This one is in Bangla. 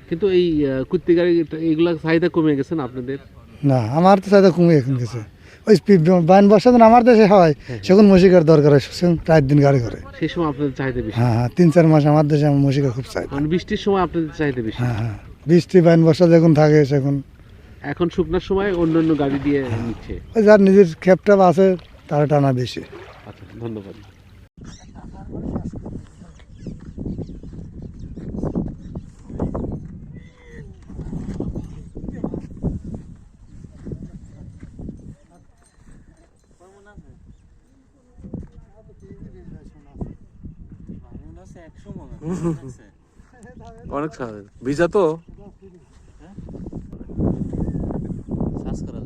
কিন্তু এই কুত্তি গাড়ি এগুলা চাহিদা কমে গেছে না আপনাদের? না, আমার তো চাহিদা কমে এখন গেছে। ওই বাইন বর্ষা যখন আমার দেশে হয় সেখন মসিকার দরকার হয়, সেখন রাত দিন গাড়ি করে। সেই সময় আপনাদের চাহিদা বেশি। হ্যাঁ হ্যাঁ, 3-4 মাস আমার দেশে আমার মসিকা খুব চাই। মানে বৃষ্টির সময় আপনাদের চাহিদা বেশি। হ্যাঁ হ্যাঁ, বৃষ্টি বাইন বর্ষা যখন থাকে সেখন এখন শুকনার সময় অন্য গাড়ি দিয়ে নিচ্ছে। ওই যার নিজের খেপটা আছে তার টানা বেশি। আচ্ছা, ধন্যবাদ। অনেক ভিজা তো। শ্বাস করা